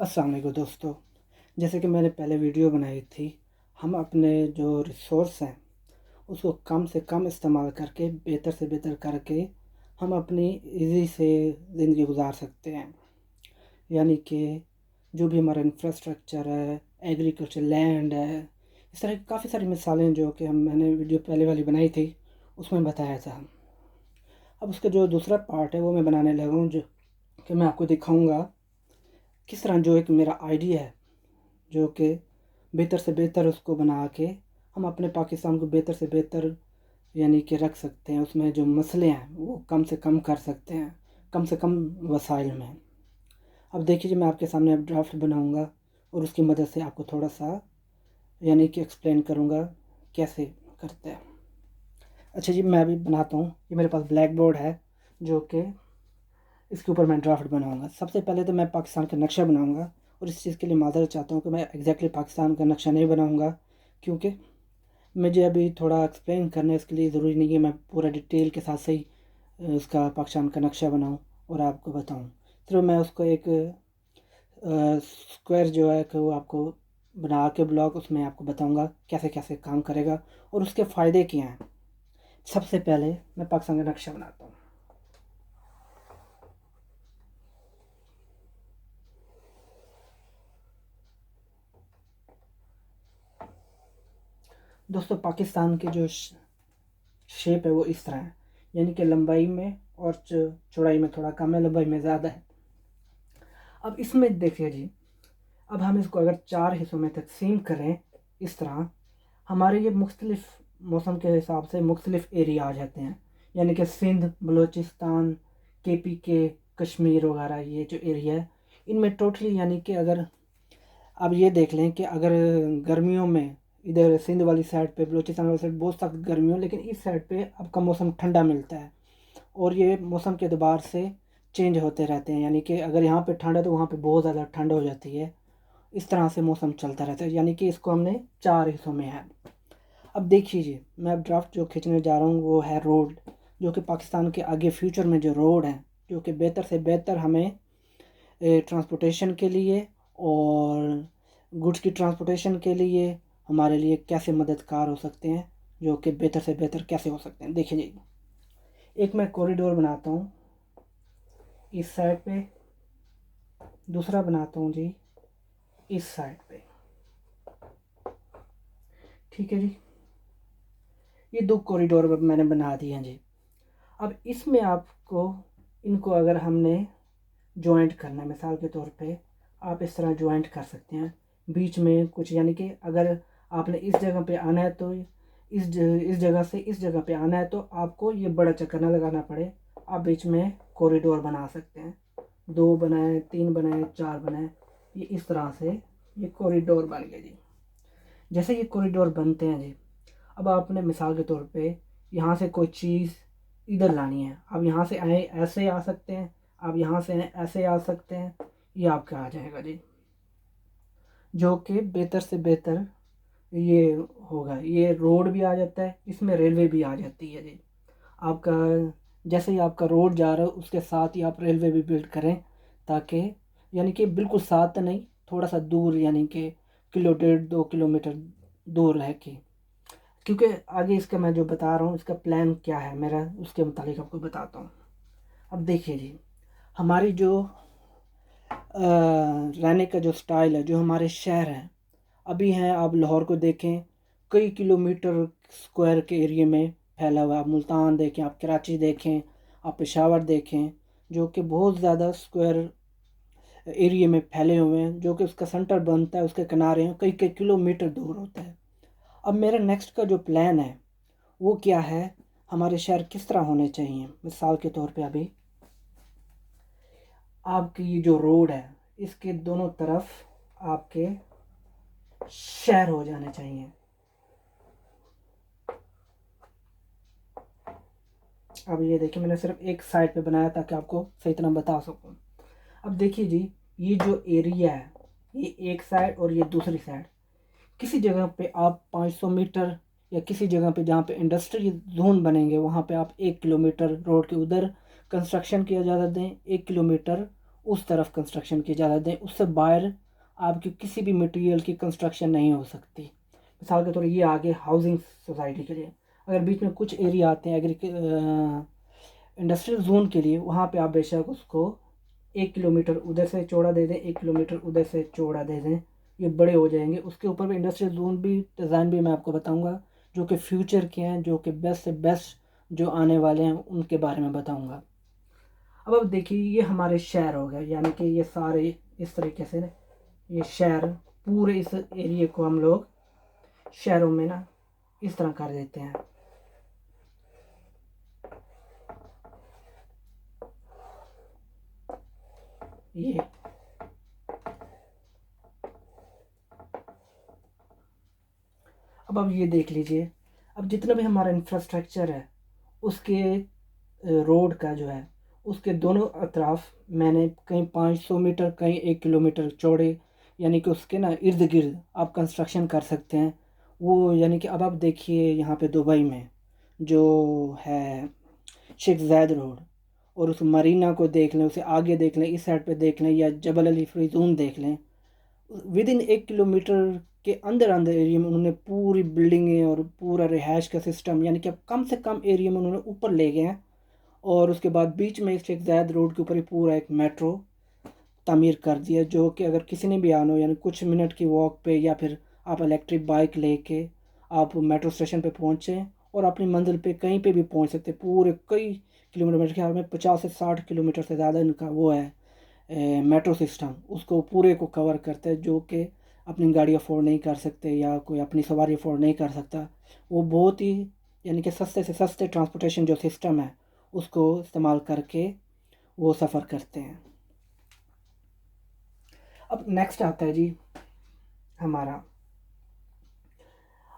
अस्सलाम वालेकुम दोस्तों। जैसे कि मैंने पहले वीडियो बनाई थी, हम अपने जो रिसोर्स हैं उसको कम से कम इस्तेमाल करके बेहतर से बेहतर करके हम अपनी ईज़ी से ज़िंदगी गुजार सकते हैं। यानी कि जो भी हमारा इंफ्रास्ट्रक्चर है, एग्रीकल्चर लैंड है, इस तरह की काफ़ी सारी मिसालें जो कि हम मैंने वीडियो पहले वाली बनाई थी उसमें बताया था। अब उसका जो दूसरा पार्ट है वो मैं बनाने लगा हूँ, जो कि मैं आपको दिखाऊँगा किस तरह जो एक मेरा आइडिया है जो कि बेहतर से बेहतर उसको बना के हम अपने पाकिस्तान को बेहतर से बेहतर यानी कि रख सकते हैं। उसमें जो मसले हैं वो कम से कम कर सकते हैं, कम से कम वसाइल में। अब देखिए, मैं आपके सामने अब ड्राफ्ट बनाऊंगा और उसकी मदद से आपको थोड़ा सा यानी कि एक्सप्लेन करूंगा कैसे करते हैं। अच्छा जी, मैं अभी बनाता हूँ। ये मेरे पास ब्लैक बोर्ड है जो कि इसके ऊपर मैं ड्राफ्ट बनाऊंगा। सबसे पहले तो मैं पाकिस्तान का नक्शा बनाऊंगा, और इस चीज़ के लिए माज़रत चाहता हूँ कि मैं एग्जैक्टली पाकिस्तान का नक्शा नहीं बनाऊंगा, क्योंकि मुझे अभी थोड़ा एक्सप्लेन करना है। इसके लिए ज़रूरी नहीं है मैं पूरा डिटेल के साथ सही उसका पाकिस्तान का नक्शा बनाऊं और आपको बताऊं। सिर्फ मैं उसको एक स्क्वायर जो है कि वो आपको बना के ब्लॉक उसमें आपको बताऊंगा कैसे कैसे काम करेगा और उसके फ़ायदे क्या हैं। सबसे पहले मैं पाकिस्तान का नक्शा बनाता हूँ। दोस्तों, पाकिस्तान की जो शेप है वो इस तरह है, यानी कि लंबाई में और चौड़ाई में थोड़ा कम है, लंबाई में ज़्यादा है। अब इसमें देखिए जी, अब हम इसको अगर 4 हिस्सों में तकसीम करें इस तरह, हमारे ये मुख्तलिफ़ मौसम के हिसाब से मुख्तलिफ़ एरिया आ जाते हैं। यानी कि सिंध, बलूचिस्तान, KPK, कश्मीर वगैरह, ये जो एरिया है इनमें टोटली यानी कि अगर आप ये देख लें कि अगर गर्मियों में इधर सिंध वाली साइड पे, बलूचिस्तान वाली साइड बहुत सख्त गर्मी हो, लेकिन इस साइड पे आपका मौसम ठंडा मिलता है और ये मौसम के अतबार से चेंज होते रहते हैं। यानी कि अगर यहाँ पे ठंड है तो वहाँ पे बहुत ज़्यादा ठंड हो जाती है। इस तरह से मौसम चलता रहता है। यानी कि इसको हमने 4 हिस्सों में है। अब देखिए, मैं अब ड्राफ्ट जो खींचने जा रहा हूँ वो है रोड, जो कि पाकिस्तान के आगे फ्यूचर में जो रोड है जो कि बेहतर से बेहतर हमें ट्रांसपोर्टेशन के लिए और गुड्स की ट्रांसपोर्टेशन के लिए हमारे लिए कैसे मददगार हो सकते हैं, जो कि बेहतर से बेहतर कैसे हो सकते हैं। देखिए जी, एक मैं कॉरिडोर बनाता हूँ इस साइड पे, दूसरा बनाता हूँ जी इस साइड पे। ठीक है जी, ये 2 कॉरिडोर मैंने बना दिए हैं जी। अब इसमें आपको इनको अगर हमने जॉइंट करना है, मिसाल के तौर पे आप इस तरह जॉइंट कर सकते हैं बीच में कुछ। यानी कि अगर आपने इस जगह पे आना है तो इस जगह से इस जगह पे आना है तो आपको ये बड़ा चक्कर ना लगाना पड़े। आप बीच में कॉरिडोर बना सकते हैं, 2 बनाए, 3 बनाए, 4 बनाए। ये इस तरह से ये कॉरिडोर बन गए जी। जैसे ये कॉरिडोर बनते हैं जी, अब आपने मिसाल के तौर पे यहाँ से कोई चीज़ इधर लानी है, आप यहाँ से आए ऐसे आ सकते हैं, आप यहाँ से ऐसे आ सकते हैं, ये आपका आ जाएगा जी, जो कि बेहतर से बेहतर ये होगा। ये रोड भी आ जाता है, इसमें रेलवे भी आ जाती है जी। आपका जैसे ही आपका रोड जा रहा है उसके साथ ही आप रेलवे भी बिल्ड करें, ताकि यानी कि बिल्कुल साथ नहीं, थोड़ा सा दूर, यानी कि किलो 1.5-2 किलोमीटर दूर रह के। क्योंकि आगे इसका मैं जो बता रहा हूँ इसका प्लान क्या है मेरा, उसके मुतालिक आपको बताता हूँ। अब देखिए जी, हमारी जो रहने का जो स्टाइल है, जो हमारे शहर हैं अभी हैं, आप लाहौर को देखें, कई किलोमीटर स्क्वायर के एरिया में फैला हुआ है। आप मुल्तान देखें, आप कराची देखें, आप पेशावर देखें, जो कि बहुत ज़्यादा स्क्वायर एरिया में फैले हुए हैं। जो कि उसका सेंटर बनता है, उसके किनारे हैं, कई कई किलोमीटर दूर होता है। अब मेरा नेक्स्ट का जो प्लान है वो क्या है, हमारे शहर किस तरह होने चाहिए। मिसाल के तौर पे अभी आपकी ये जो रोड है इसके दोनों तरफ आपके शहर हो जाने चाहिए। अब ये देखिए, मैंने सिर्फ एक साइड पे बनाया ताकि आपको सही तरह बता सकूं। अब देखिए जी, ये जो एरिया है ये एक साइड और ये दूसरी साइड, किसी जगह पे आप 500 मीटर या किसी जगह पे जहाँ पे इंडस्ट्रियल जोन बनेंगे वहाँ पे आप 1 किलोमीटर रोड के उधर कंस्ट्रक्शन की इजाज़त दें, 1 किलोमीटर उस तरफ कंस्ट्रक्शन की इजाज़त दें। उससे बाहर आपकी किसी भी मटेरियल की कंस्ट्रक्शन नहीं हो सकती। मिसाल के तौर ये आगे हाउसिंग सोसाइटी के लिए, अगर बीच में कुछ एरिया आते हैं इंडस्ट्रियल जोन के लिए, वहाँ पे आप बेशक उसको 1 किलोमीटर उधर से चौड़ा दे दें, 1 किलोमीटर उधर से चौड़ा दे दें, ये बड़े हो जाएंगे। उसके ऊपर भी इंडस्ट्रियल जोन भी डिज़ाइन भी मैं आपको बताऊंगा, जो कि फ्यूचर के हैं, जो कि बेस्ट से बेस्ट जो आने वाले हैं उनके बारे में बताऊंगा। अब देखिए ये हमारे शहर हो गए, यानी कि ये सारे इस तरीके से ये शहर, पूरे इस एरिए को हम लोग शहरों में ना इस तरह कर देते हैं। ये अब ये देख लीजिए, अब जितना भी हमारा इंफ्रास्ट्रक्चर है उसके रोड का जो है उसके दोनों अतराफ मैंने कहीं 500 मीटर कहीं 1 किलोमीटर चौड़े, यानी कि उसके ना इर्द गिर्द आप कंस्ट्रक्शन कर सकते हैं। वो यानी कि अब आप देखिए यहाँ पे दुबई में जो है शेख ज़ायद रोड, और उस मरीना को देख लें, उसे आगे देख लें, इस साइड पे देख लें, या जबल अली फरीजून देख लें, विद इन 1 किलोमीटर के अंदर अंदर एरिया में उन्होंने पूरी बिल्डिंगें और पूरा रिहाइश का सिस्टम, यानी कि अब कम से कम एरिया में उन्होंने ऊपर ले गए हैं। और उसके बाद बीच में शेख ज़ायद रोड के ऊपर ही पूरा एक मेट्रो तामीर कर दिया, जो कि अगर किसी ने भी आना हो, यानी कुछ मिनट की वॉक पे, या फिर आप इलेक्ट्रिक बाइक लेके आप मेट्रो स्टेशन पे पहुँचें और अपनी मंजिल पे कहीं पे भी पहुँच सकते। पूरे कई किलोमीटर, मेरे ख्याल में 50 से 60 किलोमीटर से ज़्यादा इनका वो है मेट्रो सिस्टम, उसको पूरे को कवर करता है। जो कि अपनी गाड़ी अफोर्ड नहीं कर सकते या कोई अपनी सवारी अफोर्ड नहीं कर सकता, वो बहुत ही यानी कि सस्ते से सस्ते ट्रांसपोर्टेशन जो सिस्टम है उसको इस्तेमाल करके वो सफ़र करते हैं। अब नेक्स्ट आता है जी हमारा,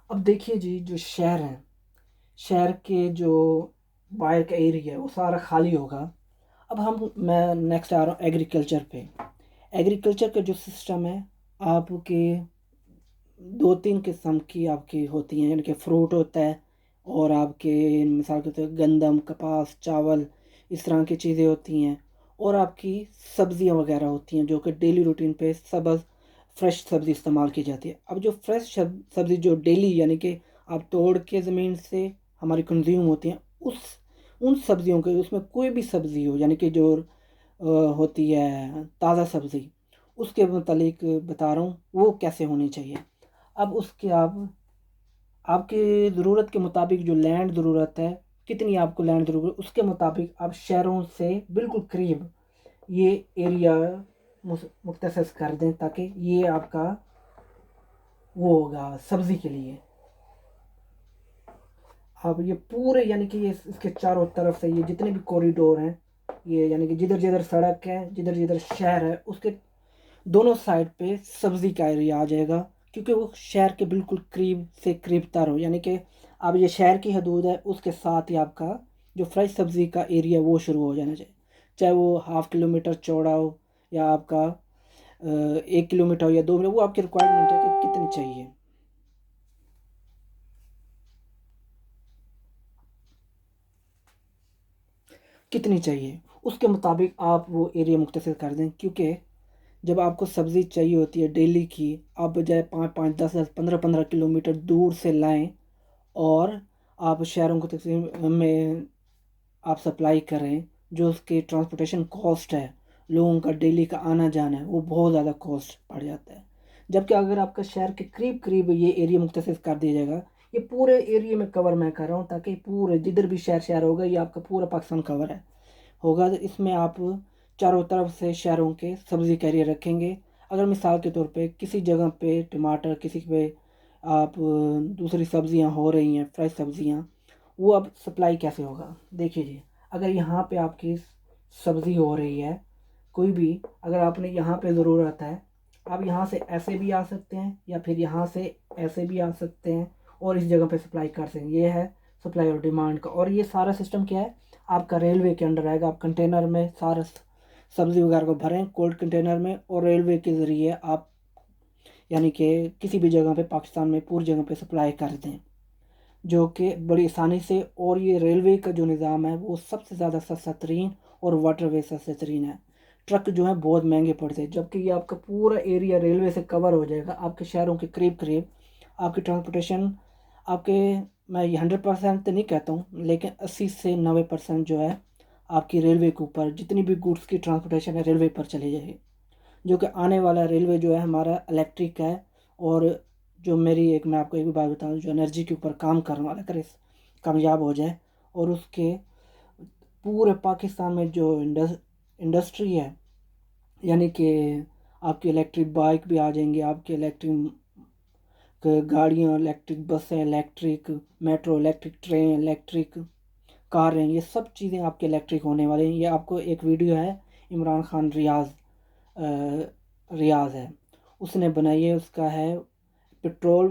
अब देखिए जी जो शहर हैं, शहर के जो बाहर का एरिया है वो सारा खाली होगा। अब मैं नेक्स्ट आ रहा हूँ एग्रीकल्चर पे। एग्रीकल्चर का जो सिस्टम है, आपके 2-3 किस्म की आपकी होती हैं, यानी कि फ्रूट होता है, और आपके मिसाल के तौर पर गंदम, कपास, चावल, इस तरह की चीज़ें होती हैं, और आपकी सब्ज़ियाँ वगैरह होती हैं जो कि डेली रूटीन पे सब्ज़ फ्रेश सब्ज़ी इस्तेमाल की जाती है। अब जो फ्रेश सब्ज़ी जो डेली यानी कि आप तोड़ के ज़मीन से हमारी कंज्यूम होती हैं, उस उन सब्ज़ियों के उसमें कोई भी सब्ज़ी हो, यानी कि जो होती है ताज़ा सब्ज़ी, उसके मतलब बता रहा हूँ वो कैसे होनी चाहिए। अब उसके आप आपकी ज़रूरत के मुताबिक जो लैंड ज़रूरत है, कितनी आपको लैंड ज़रूरत उसके मुताबिक आप शहरों से बिल्कुल करीब ये एरिया मुख्तसस कर दें, ताकि ये आपका वो होगा सब्ज़ी के लिए। अब ये पूरे यानी कि ये इसके चारों तरफ से ये जितने भी कॉरिडोर हैं, ये यानी कि जिधर जिधर सड़क है, जिधर जिधर शहर है, उसके दोनों साइड पे सब्ज़ी का एरिया आ जाएगा, क्योंकि वो शहर के बिल्कुल करीब से करीब तर हो। यानी कि अब ये शहर की हदूद है, उसके साथ ही आपका जो फ्रेश सब्ज़ी का एरिया वो शुरू हो जाना चाहिए, चाहे वो 1/2 किलोमीटर चौड़ा हो या आपका 1 किलोमीटर हो या 2 मिनट, वो आपकी रिक्वायरमेंट है कि कितनी चाहिए। कितनी चाहिए उसके मुताबिक आप वो एरिया मुख्तसर कर दें, क्योंकि जब आपको सब्ज़ी चाहिए होती है डेली की, आप बजाय 5-5, 10-10, 15-15 किलोमीटर दूर से लाएं और आप शहरों को तकसीम में आप सप्लाई करें, जो उसके ट्रांसपोर्टेशन कॉस्ट है, लोगों का डेली का आना जाना है, वो बहुत ज़्यादा कॉस्ट पड़ जाता है। जबकि अगर आपका शहर के करीब करीब ये एरिया मुख्तसर कर दिया जाएगा, ये पूरे एरिया में कवर मैं कर रहा हूँ, ताकि पूरे जिधर भी शहर शहर होगा ये आपका पूरा पाकिस्तान कवर है होगा। तो इसमें आप चारों तरफ से शहरों के सब्ज़ी कैरियर रखेंगे। अगर मिसाल के तौर पे किसी जगह पे टमाटर, किसी पे आप दूसरी सब्ज़ियाँ हो रही हैं, फ्रेश सब्ज़ियाँ, वो अब सप्लाई कैसे होगा। देखिए जी, अगर यहाँ पे आपकी सब्ज़ी हो रही है कोई भी, अगर आपने यहाँ पे ज़रूरत है, आप यहाँ से ऐसे भी आ सकते हैं या फिर यहाँ से ऐसे भी आ सकते हैं और इस जगह पे सप्लाई कर सकते हैं। ये है सप्लाई और डिमांड का। और ये सारा सिस्टम क्या है, आपका रेलवे के अंडर आएगा। आप कंटेनर में सारा सब्ज़ी वगैरह को भरें कोल्ड कंटेनर में, और रेलवे के ज़रिए आप यानी कि किसी भी जगह पे पाकिस्तान में पूरी जगह पे सप्लाई कर दें, जो कि बड़ी आसानी से। और ये रेलवे का जो निज़ाम है वो सबसे ज़्यादा सस्ता तरीन और वाटरवे सस्ता तरीन है, ट्रक जो है बहुत महंगे पड़ते हैं, जबकि ये आपका पूरा एरिया रेलवे से कवर हो जाएगा। आपके शहरों के करीब करीब आपकी ट्रांसपोर्टेशन आपके, मैं ये 100% तो नहीं कहता हूँ, लेकिन 80 से 90% जो है आपकी रेलवे के ऊपर, जितनी भी गुड्स की ट्रांसपोर्टेशन है रेलवे पर चली जाएगी। जो कि आने वाला रेलवे जो है हमारा इलेक्ट्रिक है। और जो मेरी एक, मैं आपको एक भी बात बताऊँ, जो एनर्जी के ऊपर काम करने वाला करे कामयाब हो जाए, और उसके पूरे पाकिस्तान में जो इंडस्ट्री है, यानी कि आपकी इलेक्ट्रिक बाइक भी आ जाएंगी, आपकी इलेक्ट्रिक गाड़ियाँ, इलेक्ट्रिक बसें, electric metro, electric train, electric car हैं, ये सब चीज़ें आपके इलेक्ट्रिक होने वाली हैं। ये आपको एक वीडियो है, इमरान खान रियाज है उसने बनाई है, उसका है petrol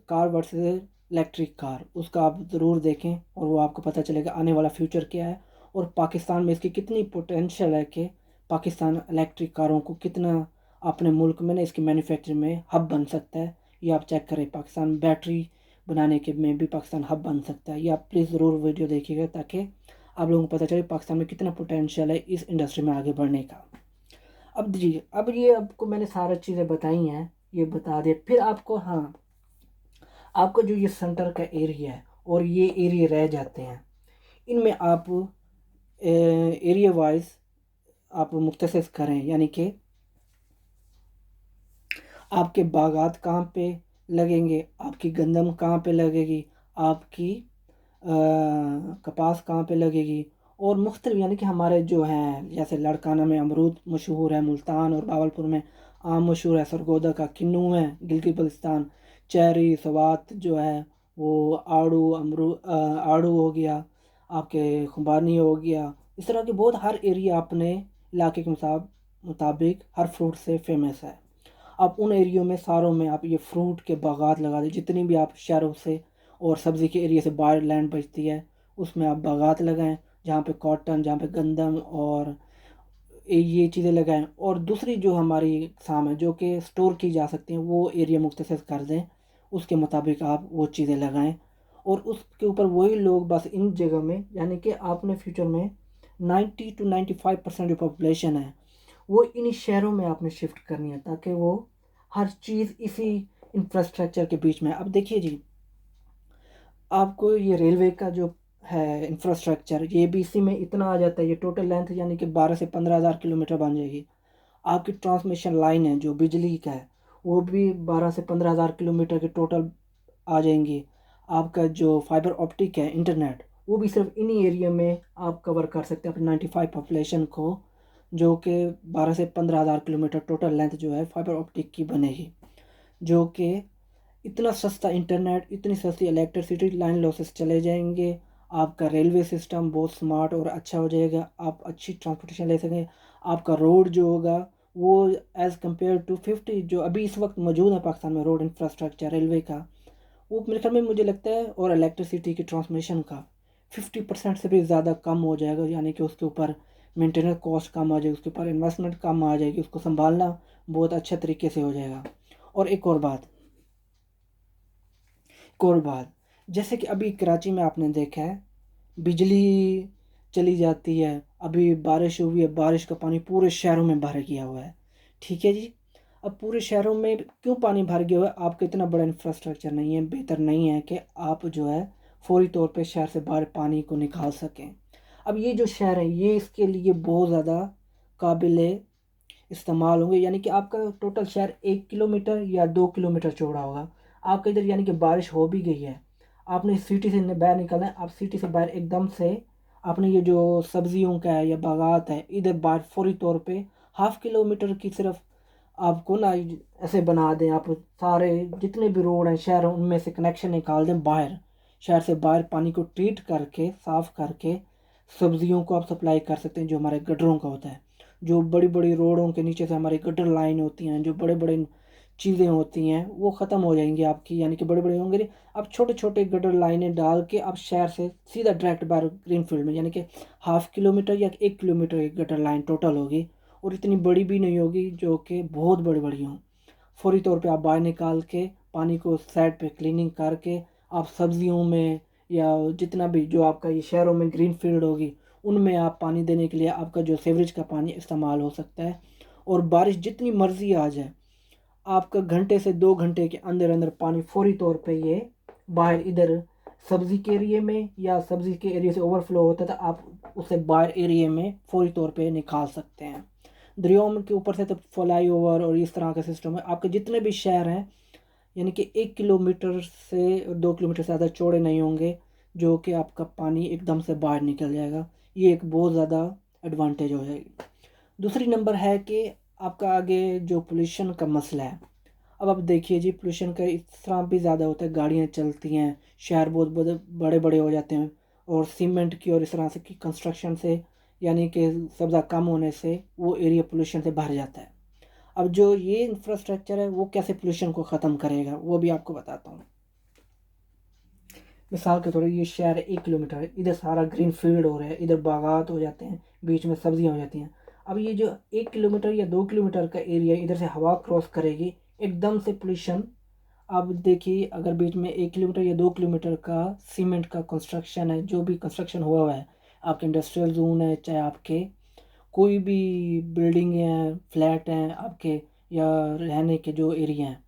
car versus electric car, उसका आप ज़रूर देखें और वो आपको पता चलेगा आने वाला फ्यूचर क्या है और पाकिस्तान में इसकी कितनी पोटेंशियल है कि पाकिस्तान इलेक्ट्रिक कारों को कितना अपने मुल्क में ना इसकी मैन्युफैक्चरिंग में हब बन सकता है। ये आप चेक करें, पाकिस्तान बैटरी बनाने के में भी पाकिस्तान हब बन सकता है। ये आप प्लीज़ ज़रूर वीडियो देखिएगा ताकि आप लोगों को पता चले पाकिस्तान में कितना पोटेंशियल है इस इंडस्ट्री में आगे बढ़ने का। अब जी, अब ये आपको मैंने सारी चीज़ें बताई हैं, ये बता दिया। फिर आपको, हाँ, आपको जो ये सेंटर का एरिया है और ये एरिया रह जाते हैं, इनमें आप एरिया वाइज आप मुख्तसस करें, यानी कि आपके बागात कहाँ पे लगेंगे, आपकी गंदम कहाँ पे लगेगी, आपकी कपास कहाँ पे लगेगी, और मुख्तलिफ, यानी कि हमारे जो हैं, जैसे लड़काना में अमरूद मशहूर है, मुल्तान और बावलपुर में आम मशहूर है, सरगोदा का किन्नू है, गिलगित बल्तिस्तान चेरी सवात जो है वो आड़ू हो गया, आपके खुबानी हो गया। इस तरह के बहुत, हर एरिया अपने इलाके के मुताबिक हर फ्रूट से फेमस है। आप उन एरियो में सारों में आप ये फ्रूट के बागात लगा दें, जितनी भी आप शहरों से और सब्ज़ी के एरिया से बाहर लैंड बचती है उसमें आप बागात लगाएं, जहाँ पे कॉटन, जहाँ पे गंदम और ये चीज़ें लगाएं। और दूसरी जो हमारी इकसाम है जो कि स्टोर की जा सकती हैं, वो एरिया मुख्तसर कर दें, उसके मुताबिक आप वो चीज़ें लगाएं। और उसके ऊपर वही लोग बस इन जगह में, यानी कि आपने फ्यूचर में 90 to 95% जो पॉपुलेशन है वो इन शहरों में आपने शिफ्ट करनी है, ताकि वो हर चीज़ इसी इंफ्रास्ट्रक्चर के बीच में। अब देखिए जी, आपको ये रेलवे का जो है इंफ्रास्ट्रक्चर, ये भी इसी में इतना आ जाता है, ये टोटल लेंथ यानी कि 12 से 15,000 किलोमीटर बन जाएगी। आपकी ट्रांसमिशन लाइन है जो बिजली का है, वो भी 12 से 15,000 किलोमीटर के टोटल आ जाएंगी। आपका जो फाइबर ऑप्टिक है इंटरनेट, वो भी सिर्फ इन्हीं एरिया में आप कवर कर सकते हैं अपनी 95 पॉपुलेशन को, जो कि 12 से 15,000 किलोमीटर टोटल लेंथ जो है फाइबर ऑप्टिक की बनेगी। जो कि इतना सस्ता इंटरनेट, इतनी सस्ती इलेक्ट्रिसिटी, लाइन लॉसेस चले जाएंगे, आपका रेलवे सिस्टम बहुत स्मार्ट और अच्छा हो जाएगा, आप अच्छी ट्रांसपोर्टेशन ले सकेंगे। आपका रोड जो होगा वो एज़ कम्पेयर टू 50 जो अभी इस वक्त मौजूद है पाकिस्तान में रोड इंफ्रास्ट्रक्चर रेलवे का, वो मेरे ख्याल में मुझे लगता है, और इलेक्ट्रिसिटी की ट्रांसमिशन का 50% से भी ज़्यादा कम हो जाएगा। यानी कि उसके ऊपर मेंटेनेंस कॉस्ट कम आ जाएगी, उसके ऊपर इन्वेस्टमेंट कम आ जाएगी, उसको संभालना बहुत अच्छे तरीके से हो जाएगा। और एक और बात, जैसे कि अभी कराची में आपने देखा है बिजली चली जाती है, अभी बारिश हुई है, बारिश का पानी पूरे शहरों में भर गया हुआ है, ठीक है जी। अब पूरे शहरों में क्यों पानी भर गया हुआ है? आपका इतना बड़ा इंफ्रास्ट्रक्चर नहीं है, बेहतर नहीं है कि आप जो है फौरी तौर पे शहर से बाहर पानी को निकाल सकें। अब ये जो शहर है ये इसके लिए बहुत ज़्यादा काबिल इस्तेमाल होंगे, यानी कि आपका टोटल शहर 1 किलोमीटर या 2 किलोमीटर चौड़ा होगा। आपका इधर यानी कि बारिश हो भी गई है, आपने सिटी से बाहर निकलना है, आप सिटी से बाहर एकदम से आपने ये जो सब्जियों का है या बागात है इधर बाहर फौरी तौर पे 1/2 किलोमीटर की सिर्फ आपको ना ऐसे बना दें, आप सारे जितने भी रोड हैं शहर उनमें से कनेक्शन निकाल दें बाहर, शहर से बाहर पानी को ट्रीट करके साफ़ करके सब्जियों को आप सप्लाई कर सकते हैं, जो हमारे गटरों का होता है। जो बड़ी बड़ी रोडों के नीचे से हमारी गटर लाइन होती हैं, जो बड़े बड़े चीज़ें होती हैं वो ख़त्म हो जाएंगी आपकी, यानी कि बड़े बड़े होंगे। आप छोटे छोटे गटर लाइनें डाल के आप शहर से सीधा डायरेक्ट बाहर ग्रीन फील्ड में, यानी कि 1/2 किलोमीटर या 1 किलोमीटर की गटर लाइन टोटल होगी, और इतनी बड़ी भी नहीं होगी जो कि बहुत बड़ी बड़ी हों। फौरी तौर पे आप बाहर निकाल के पानी को साइड पे क्लीनिंग करके आप सब्जियों में या जितना भी जो आपका ये शहरों में ग्रीन फील्ड होगी उनमें आप पानी देने के लिए आपका जो सीवरेज का पानी इस्तेमाल हो सकता है। और बारिश जितनी मर्ज़ी आ जाए, आपका घंटे से 2 घंटे के अंदर अंदर पानी फौरी तौर पे ये बाहर इधर सब्ज़ी के एरिए में या सब्ज़ी के एरिए से ओवरफ्लो होता था, आप उसे बाहर एरिए में फौरी तौर पे निकाल सकते हैं। दरियाओं के ऊपर से तो फ्लाई ओवर और इस तरह का सिस्टम है। आपके जितने भी शहर हैं, यानी कि 1 किलोमीटर से 2 किलोमीटर से ज़्यादा चौड़े नहीं होंगे, जो कि आपका पानी एकदम से बाहर निकल जाएगा। ये एक बहुत ज़्यादा एडवांटेज हो जाएगी। दूसरी नंबर है कि आपका आगे जो पोल्यूशन का मसला है, अब आप देखिए जी, पोल्यूशन का इस तरह भी ज़्यादा होता है, गाड़ियाँ चलती हैं, शहर बहुत बड़े बड़े हो जाते हैं, और सीमेंट की और इस तरह से की कंस्ट्रक्शन से, यानी कि सब्ज़ा कम होने से वो एरिया पोल्यूशन से भर जाता है। अब जो ये इंफ्रास्ट्रक्चर है वो कैसे पोल्यूशन को ख़त्म करेगा, वो भी आपको बताता हूँ। मिसाल के तौर पर ये शहर 1 किलोमीटर है, इधर सारा ग्रीन फील्ड हो रहा है, इधर बागात हो जाते हैं, बीच में सब्जियां हो जाती हैं। अब ये जो 1 किलोमीटर या 2 किलोमीटर का एरिया, इधर से हवा क्रॉस करेगी, एकदम से पोल्यूशन। आप देखिए, अगर बीच में 1 किलोमीटर या 2 किलोमीटर का सीमेंट का कंस्ट्रक्शन है, जो भी कंस्ट्रक्शन हुआ है, आपके इंडस्ट्रियल जोन है, चाहे आपके कोई भी बिल्डिंग है, फ्लैट हैं आपके, या रहने के जो एरिया हैं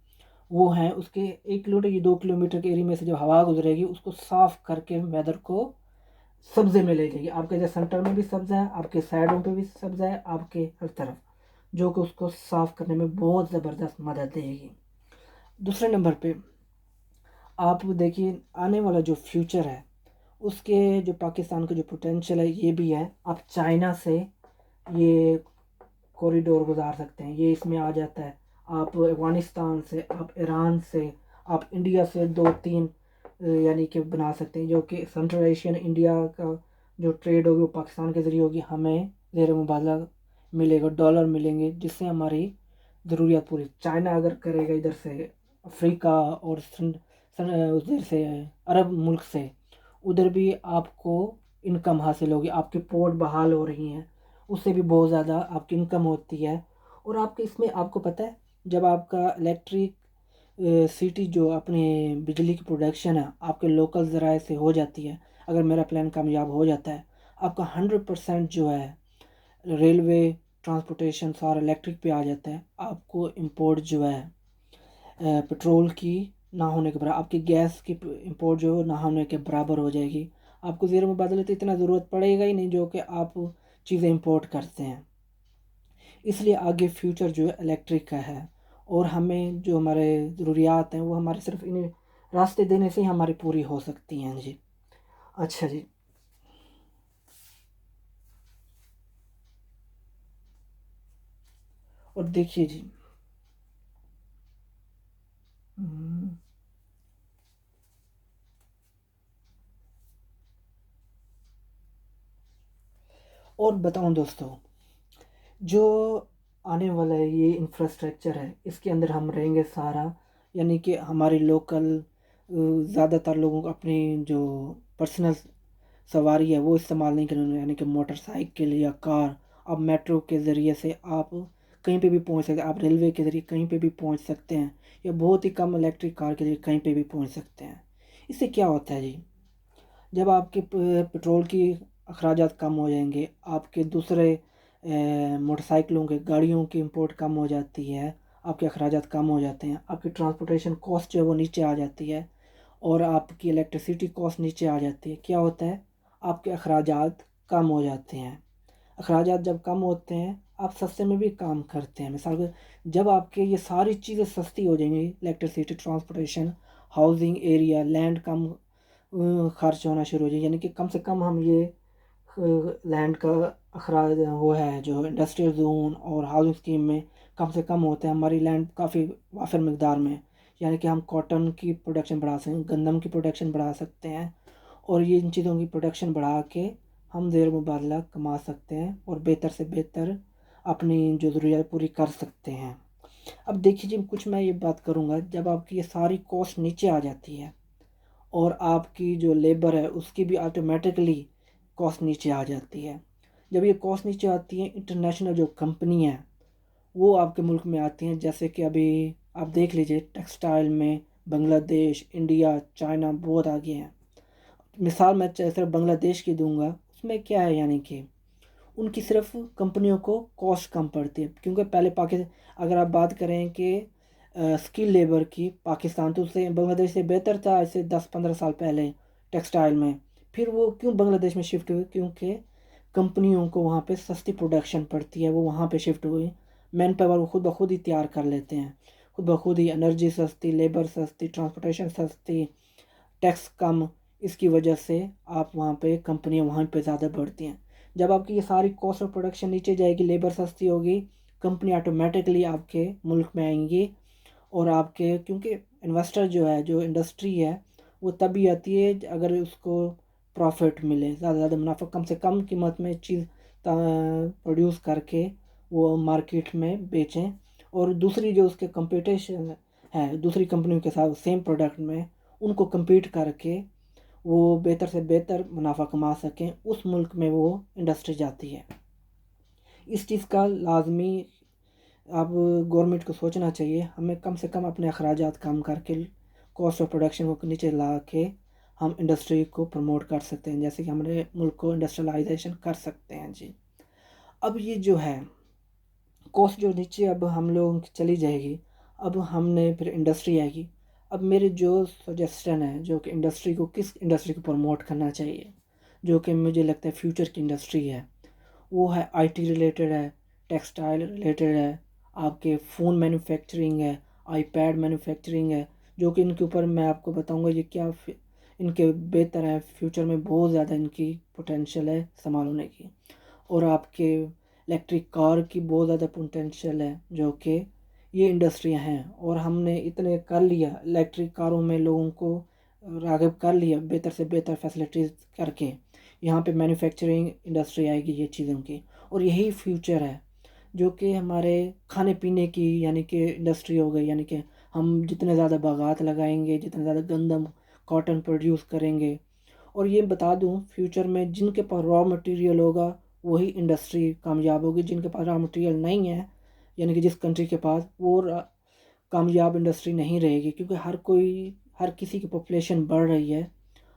वो हैं, उसके 1 किलोमीटर या 2 किलोमीटर के एरिया में से जब हवा गुजरेगी, उसको साफ करके वेदर को सब्जे में ले जाएगी। आपके जैसे सेंटर में भी सब्जा है, आपके साइडों पे भी सब्जा है, आपके हर तरफ, जो कि उसको साफ करने में बहुत ज़बरदस्त मदद देगी। दूसरे नंबर पे आप देखिए, आने वाला जो फ्यूचर है उसके, जो पाकिस्तान का जो पोटेंशियल है ये भी है। आप चाइना से ये कॉरिडोर गुजार सकते हैं, ये इसमें आ जाता है। आप अफ़गानिस्तान से, आप ईरान से, आप इंडिया से 2-3 यानी कि बना सकते हैं, जो कि सेंट्रल एशियन इंडिया का जो ट्रेड होगी वो पाकिस्तान के ज़रिए होगी, हमें ज़ेर मुबादला मिलेगा, डॉलर मिलेंगे, जिससे हमारी ज़रूरियात पूरी। चाइना अगर करेगा इधर से अफ्रीका और उधर से अरब मुल्क से, उधर भी आपको इनकम हासिल होगी, आपके पोर्ट बहाल हो रही हैं, उससे भी बहुत ज़्यादा आपकी इनकम होती है। और आपके इसमें आपको पता है, जब आपका इलेक्ट्रिक सिटी जो अपने बिजली की प्रोडक्शन है आपके लोकल ज़राए से हो जाती है, अगर मेरा प्लान कामयाब हो जाता है, आपका 100% जो है रेलवे ट्रांसपोर्टेशन सारा इलेक्ट्रिक पे आ जाता है। आपको इंपोर्ट जो है पेट्रोल की ना होने के बराबर, आपकी गैस की इंपोर्ट जो है ना होने के बराबर हो जाएगी। आपको ज़ेर मुबादले तो इतना ज़रूरत पड़ेगा ही नहीं, जो कि आप चीज़ें इंपोर्ट करते हैं। इसलिए आगे फ्यूचर जो है इलेक्ट्रिक का है, और हमें जो हमारे ज़रूरियात हैं वो हमारे सिर्फ इन्हें रास्ते देने से ही हमारी पूरी हो सकती हैं जी। अच्छा जी। और देखिए जी, हम्म, और बताऊं दोस्तों, जो आने वाला है ये इंफ्रास्ट्रक्चर है, इसके अंदर हम रहेंगे सारा, यानी कि हमारी लोकल ज़्यादातर लोगों को अपनी जो पर्सनल सवारी है वो इस्तेमाल नहीं करनी, यानी कि मोटरसाइकिल या कार। अब मेट्रो के ज़रिए से आप कहीं पे भी पहुंच सकते हैं, आप रेलवे के ज़रिए कहीं पे भी पहुंच सकते हैं, या बहुत ही कम इलेक्ट्रिक कार के ज़रिए कहीं पे भी पहुंच सकते हैं। इससे क्या होता है जी, जब आपके पेट्रोल की अखराजात कम हो जाएंगे, आपके दूसरे मोटरसाइकिलों के, गाड़ियों की इंपोर्ट कम हो जाती है, आपके अखराजात कम हो जाते हैं, आपकी ट्रांसपोर्टेशन कॉस्ट जो है वो नीचे आ जाती है, और आपकी इलेक्ट्रिसिटी कॉस्ट नीचे आ जाती है। क्या होता है, आपके अखराजात कम हो जाते हैं। अखराजात जब कम होते हैं, आप सस्ते में भी काम करते हैं। मिसाल के, जब आपके ये सारी चीज़ें सस्ती हो जाएंगी, electricity, transportation, housing area, land कम खर्च होना शुरू हो जाए, यानी कि कम से कम हम ये लैंड का अखराज वो है जो इंडस्ट्रियल जोन और हाउसिंग स्कीम में कम से कम होते हैं, हमारी लैंड काफ़ी वाफिर मकदार में, यानी कि हम कॉटन की प्रोडक्शन बढ़ा सकते हैं, गंदम की प्रोडक्शन बढ़ा सकते हैं, और ये इन चीज़ों की प्रोडक्शन बढ़ा के हम ज़ेर मुबादला कमा सकते हैं, और बेहतर से बेहतर अपनी जो ज़रूरियात पूरी कर सकते हैं। अब देखिए जी, कुछ मैं ये बात करूँगा, जब आपकी ये सारी कॉस्ट नीचे आ जाती है, और आपकी जो लेबर है उसकी भी ऑटोमेटिकली कॉस्ट नीचे आ जाती है। जब ये कॉस्ट नीचे आती है, इंटरनेशनल जो कंपनी है वो आपके मुल्क में आती हैं, जैसे कि अभी आप देख लीजिए, टेक्सटाइल में बांग्लादेश, इंडिया, चाइना बहुत आगे हैं। मिसाल मैं सिर्फ बांग्लादेश की दूंगा, उसमें क्या है, यानी कि उनकी सिर्फ कंपनियों को कॉस्ट कम पड़ती है, क्योंकि पहले अगर आप बात करें कि स्किल लेबर की, पाकिस्तान तो उससे बांग्लादेश से बेहतर था ऐसे 10-15 साल पहले टेक्सटाइल में। फिर वो क्यों बांग्लादेश में शिफ्ट हुए, क्योंकि कंपनियों को वहाँ पे सस्ती प्रोडक्शन पड़ती है, वो वहाँ पे शिफ्ट हुई। मैन पावर वो खुद ब खुद ही तैयार कर लेते हैं, खुद ब खुद ही। एनर्जी सस्ती, लेबर सस्ती, ट्रांसपोर्टेशन सस्ती, टैक्स कम। इसकी वजह से आप वहाँ पे कंपनियाँ वहाँ पे ज़्यादा बढ़ती हैं। जब आपकी ये सारी कॉस्ट ऑफ प्रोडक्शन नीचे जाएगी, लेबर सस्ती होगी, कंपनी ऑटोमेटिकली आपके मुल्क में आएंगी। और आपके, क्योंकि इन्वेस्टर जो है, जो इंडस्ट्री है, वो तभी आती है अगर उसको प्रॉफिट मिले, ज़्यादा से ज़्यादा मुनाफा, कम से कम कीमत में चीज़ प्रोड्यूस करके वो मार्केट में बेचें। और दूसरी जो उसके कंपटीशन है दूसरी कंपनियों के साथ सेम प्रोडक्ट में, उनको compete करके वो बेहतर से बेहतर मुनाफा कमा सकें, उस मुल्क में वो इंडस्ट्री जाती है। इस चीज़ का लाजमी अब गवर्नमेंट को सोचना चाहिए। हमें कम से कम अपने अखराजात कम करके कॉस्ट ऑफ प्रोडक्शन को नीचे ला के हम इंडस्ट्री को प्रमोट कर सकते हैं, जैसे कि हमारे मुल्क को इंडस्ट्रियलाइजेशन कर सकते हैं जी। अब ये जो है कॉस्ट जो नीचे अब हम लोगों की चली जाएगी, अब हमने फिर इंडस्ट्री आएगी। अब मेरे जो सजेशन है, जो कि इंडस्ट्री को, किस इंडस्ट्री को प्रमोट करना चाहिए, जो कि मुझे लगता है फ्यूचर की इंडस्ट्री है, वो है आईटी रिलेटेड है, टेक्सटाइल रिलेटेड है, आपके फ़ोन मैन्युफैक्चरिंग है, आईपैड मैन्युफैक्चरिंग है, जो कि इनके ऊपर मैं आपको बताऊंगा ये क्या इनके बेहतर है, फ्यूचर में बहुत ज़्यादा इनकी पोटेंशियल है इस्तेमाल होने की। और आपके इलेक्ट्रिक कार की बहुत ज़्यादा पोटेंशियल है, जो कि ये इंडस्ट्रियां हैं। और हमने इतने कर लिया इलेक्ट्रिक कारों में, लोगों को राग़िब कर लिया बेहतर से बेहतर फैसिलिटीज़ करके। यहाँ पे मैन्युफैक्चरिंग इंडस्ट्री आएगी ये चीज़ों की, और यही फ्यूचर है, जो कि हमारे खाने पीने की यानी कि इंडस्ट्री हो गई। यानी कि हम जितने ज़्यादा बागात लगाएंगे, जितने ज़्यादा गंदम कॉटन प्रोड्यूस करेंगे। और ये बता दूं, फ्यूचर में जिनके पास रॉ मटेरियल होगा वही इंडस्ट्री कामयाब होगी, जिनके पास रॉ मटेरियल नहीं है, यानी कि जिस कंट्री के पास, वो कामयाब इंडस्ट्री नहीं रहेगी। क्योंकि हर किसी की पॉपुलेशन बढ़ रही है,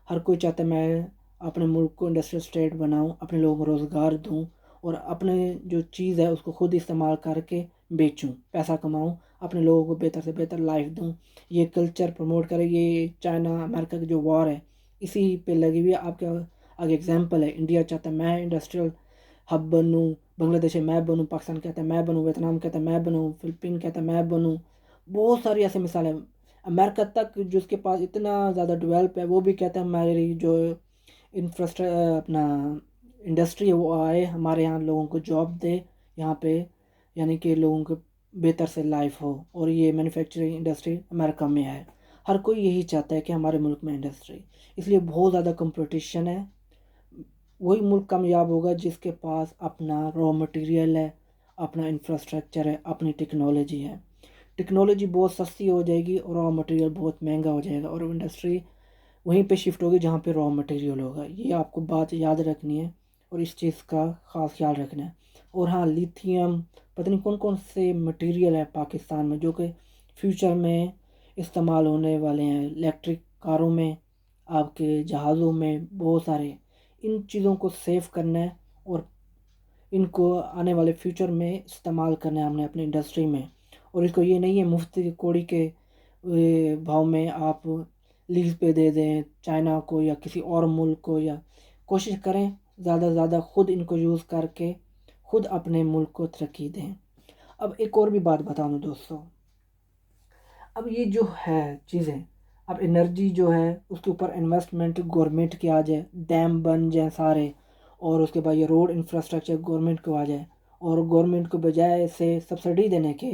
हर कोई चाहता है मैं अपने मुल्क को इंडस्ट्रियल स्टेट बनाऊं, अपने लोगों को रोज़गार दूं, और अपने जो चीज़ है उसको खुद इस्तेमाल करके बेचूं, पैसा कमाऊं, अपने लोगों को बेहतर से बेहतर लाइफ दूं, ये कल्चर प्रमोट करें। ये चाइना अमेरिका की जो वॉर है, इसी पे लगी हुई है। आपके आगे एग्जांपल है, इंडिया चाहता है मैं इंडस्ट्रियल हब बनूं, बांग्लादेश मैं बनूं, पाकिस्तान कहता है मैं बनूं, वियतनाम कहता है मैं बनूं, फिलिपीन कहता है मैं बनूं। बहुत सारी ऐसी मिसाल है। अमेरिका तक जिसके पास इतना ज़्यादा डेवलप है, वो भी कहता है हमारी जो इंफ्रास्ट्रक्चर अपना इंडस्ट्री है वो आए, हमारे यहाँ लोगों को जॉब दे यहाँ पे, यानी कि लोगों को बेहतर से लाइफ हो। और ये मैन्युफैक्चरिंग इंडस्ट्री अमेरिका में है। हर कोई यही चाहता है कि हमारे मुल्क में इंडस्ट्री, इसलिए बहुत ज़्यादा कंपटीशन है। वही मुल्क कामयाब होगा जिसके पास अपना रॉ मटेरियल है, अपना इंफ्रास्ट्रक्चर है, अपनी टेक्नोलॉजी है। टेक्नोलॉजी बहुत सस्ती हो जाएगी और रॉ मटेरियल बहुत महंगा हो जाएगा, और इंडस्ट्री वहीं पे शिफ्ट होगी जहाँ पे रॉ मटेरियल होगा। ये आपको बात याद रखनी है और इस चीज़ का ख़ास ख्याल रखना है। और हाँ, लिथियम, पता नहीं कौन कौन से मटेरियल है पाकिस्तान में, जो कि फ्यूचर में इस्तेमाल होने वाले हैं इलेक्ट्रिक कारों में, आपके जहाज़ों में, बहुत सारे। इन चीज़ों को सेव करना है और इनको आने वाले फ्यूचर में इस्तेमाल करना है हमने अपनी इंडस्ट्री में। और इसको ये नहीं है मुफ्त की कौड़ी के भाव में आप लीज पे दे दें चाइना को या किसी और मुल्क को, या कोशिश करें ज़्यादा से ज़्यादा खुद इनको यूज़ करके खुद अपने मुल्क को तरक्की दें। अब एक और भी बात बता दूँ दोस्तों, अब ये जो है चीज़ें, अब एनर्जी जो है उसके ऊपर इन्वेस्टमेंट गवर्नमेंट की आ जाए, डैम बन जाए सारे, और उसके बाद ये रोड इंफ्रास्ट्रक्चर गवर्नमेंट को आ जाए, और गवर्नमेंट को बजाय से सब्सिडी देने के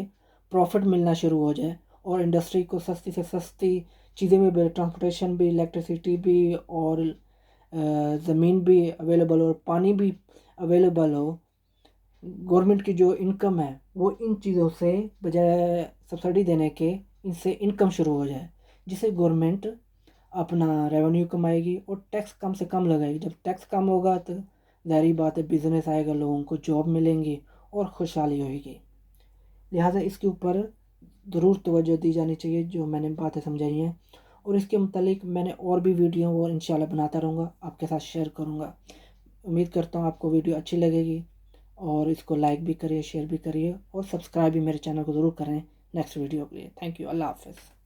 प्रॉफिट मिलना शुरू हो जाए, और इंडस्ट्री को सस्ती से सस्ती चीज़ें भी, ट्रांसपोर्टेशन भी, इलेक्ट्रिसिटी भी, और ज़मीन भी अवेलेबल और पानी भी अवेलेबल हो। गवर्नमेंट की जो इनकम है वो इन चीज़ों से, बजाय सब्सिडी देने के, इनसे इनकम शुरू हो जाए, जिससे गवर्नमेंट अपना रेवेन्यू कमाएगी और टैक्स कम से कम लगाएगी। जब टैक्स कम होगा तो ज़ाहिर बात है बिज़नेस आएगा, लोगों को जॉब मिलेंगी और खुशहाली होएगी। लिहाजा इसके ऊपर ज़रूर तवज्जो दी जानी चाहिए जो मैंने बातें समझाई हैं। और इसके मुतालिक मैंने और भी वीडियो और इंशाल्लाह बनाता रहूँगा, आपके साथ शेयर करूँगा। उम्मीद करता हूँ आपको वीडियो अच्छी लगेगी, और इसको लाइक भी करिए, शेयर भी करिए, और सब्सक्राइब भी मेरे चैनल को ज़रूर करें नेक्स्ट वीडियो के लिए। Thank you. अल्लाह हाफ़िज़।